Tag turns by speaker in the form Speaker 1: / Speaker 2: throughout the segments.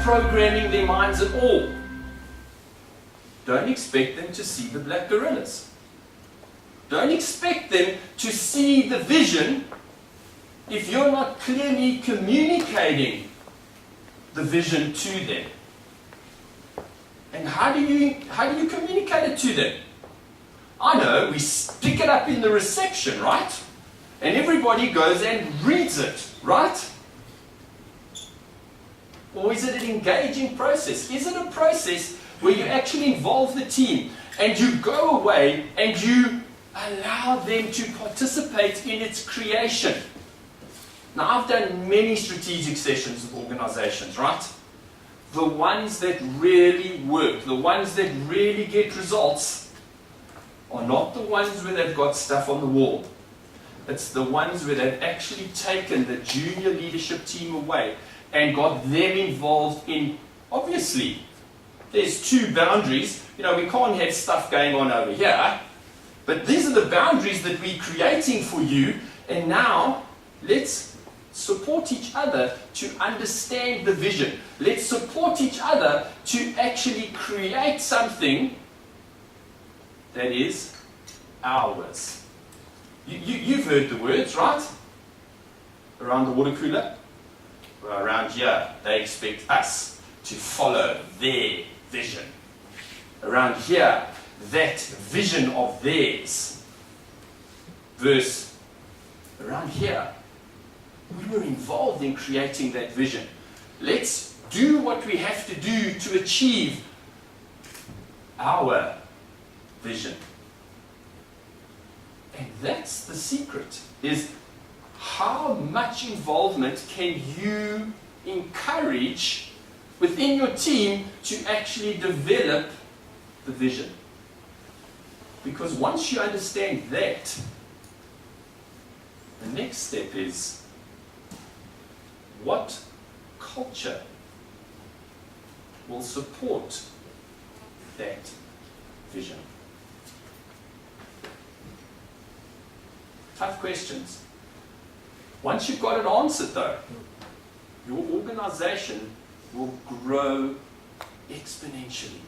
Speaker 1: programming their minds at all. Don't expect them to see the black gorillas. Don't expect them to see the vision if you're not clearly communicating the vision to them. And how do you communicate it to them? I know, we stick it up in the reception, right? And everybody goes and reads it, right? Or is it an engaging process? Is it a process where you actually involve the team and you go away and you allow them to participate in its creation? Now, I've done many strategic sessions with organizations, right? The ones that really work, the ones that really get results, are not the ones where they've got stuff on the wall. It's the ones where they've actually taken the junior leadership team away and got them involved in, obviously, there's two boundaries. You know, we can't have stuff going on over here, but these are the boundaries that we're creating for you, and now let's support each other to understand the vision. Let's support each other to actually create something that is ours. You've heard the words, right? Around the water cooler. Well, around here, they expect us to follow their vision. Around here, that vision of theirs. Verse, around here, we were involved in creating that vision. Let's do what we have to do to achieve our vision. And that's the secret, is how much involvement can you encourage within your team to actually develop the vision. Because once you understand that, the next step is, what culture will support that vision? Tough questions. Once you've got it answered though, your organization will grow exponentially.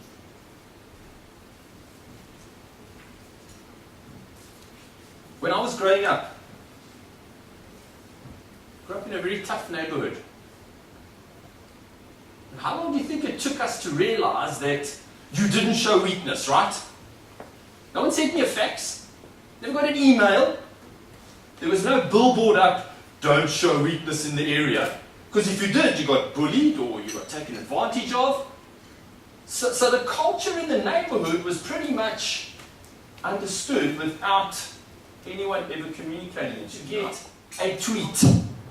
Speaker 1: When I was growing up, I grew up in a very tough neighborhood. And how long do you think it took us to realize that you didn't show weakness, right? No one sent me a fax. Never got an email. There was no billboard up, don't show weakness in the area. Because if you did, you got bullied or you got taken advantage of. So the culture in the neighborhood was pretty much understood without anyone ever communicating it. To get a tweet,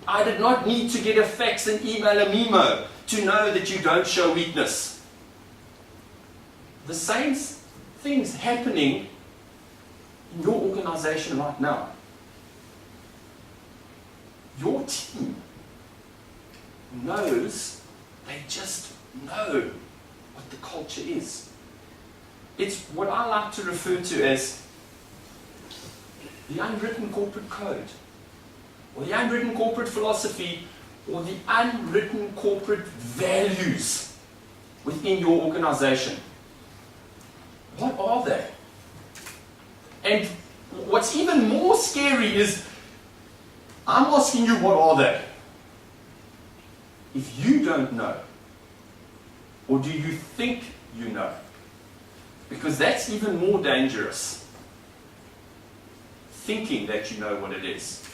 Speaker 1: I did not need to get a fax, an email, a memo to know that you don't show weakness. The same thing's happening in your organization right now. Your team knows, they just know what the culture is. It's what I like to refer to as the unwritten corporate code, or the unwritten corporate philosophy, or the unwritten corporate values within your organization. What are they? And what's even more scary is, I'm asking you, what are they? If you don't know, or do you think you know? Because that's even more dangerous. Thinking that you know what it is.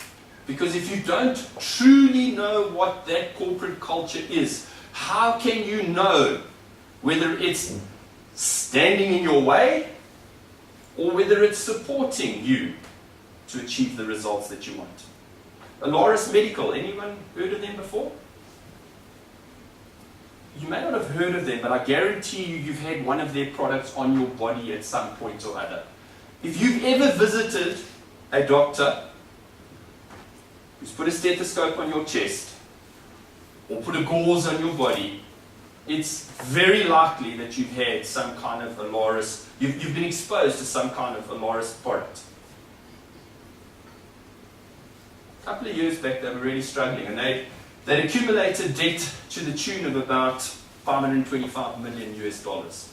Speaker 1: Because if you don't truly know what that corporate culture is, how can you know whether it's standing in your way or whether it's supporting you to achieve the results that you want? Alaris Medical, anyone heard of them before? You may not have heard of them, but I guarantee you've had one of their products on your body at some point or other. If you've ever visited a doctor who's put a stethoscope on your chest or put a gauze on your body, it's very likely that you've had some kind of Alaris, you've been exposed to some kind of Alaris product. A couple of years back, they were really struggling, and they'd accumulated debt to the tune of about $525 million US dollars.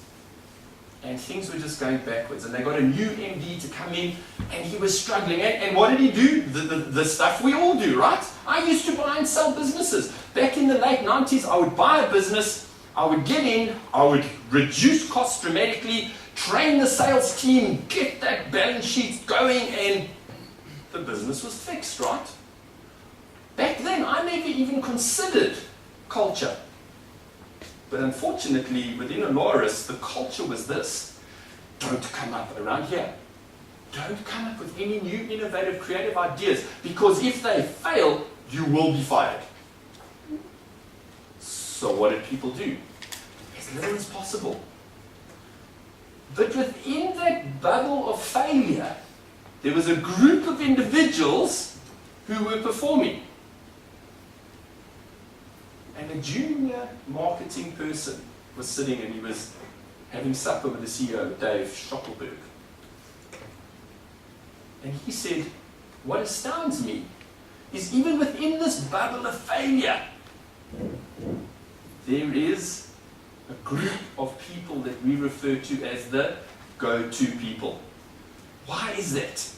Speaker 1: And things were just going backwards. And they got a new MD to come in, and he was struggling. And what did he do? The stuff we all do, right? I used to buy and sell businesses. Back in the late 90s, I would buy a business, I would get in, I would reduce costs dramatically, train the sales team, get that balance sheet going, and the business was fixed, right? Back then, I never even considered culture. But unfortunately, within Alaris, the culture was this: don't come up around here. Don't come up with any new, innovative, creative ideas, because if they fail, you will be fired. So what did people do? As little as possible. But within that bubble of failure, there was a group of individuals who were performing. And a junior marketing person was sitting, and he was having supper with the CEO, Dave Schockelberg. And he said, what astounds me is even within this bubble of failure, there is a group of people that we refer to as the go-to people. Why is that?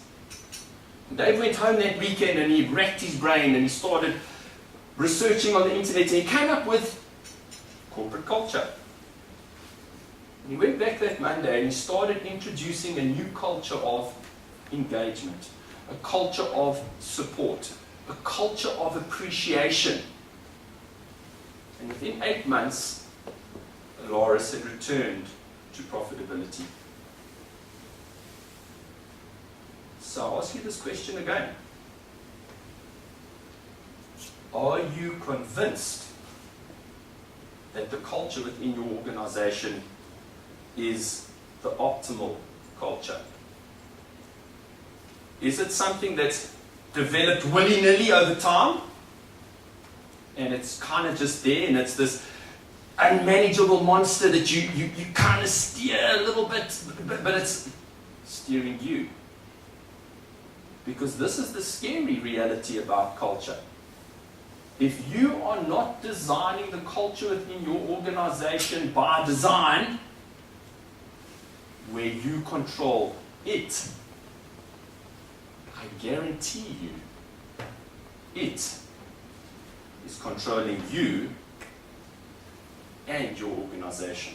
Speaker 1: Dave went home that weekend and he racked his brain and he started researching on the internet, and he came up with corporate culture. And he went back that Monday and he started introducing a new culture of engagement, a culture of support, a culture of appreciation. And within 8 months, Alaris had returned to profitability. So I'll ask you this question again. Are you convinced that the culture within your organization is the optimal culture? Is it something that's developed willy-nilly over time? And it's kind of just there, and it's this unmanageable monster that you kind of steer a little bit, but it's steering you. Because this is the scary reality about culture. If you are not designing the culture within your organization by design, where you control it, I guarantee you, it is controlling you and your organization.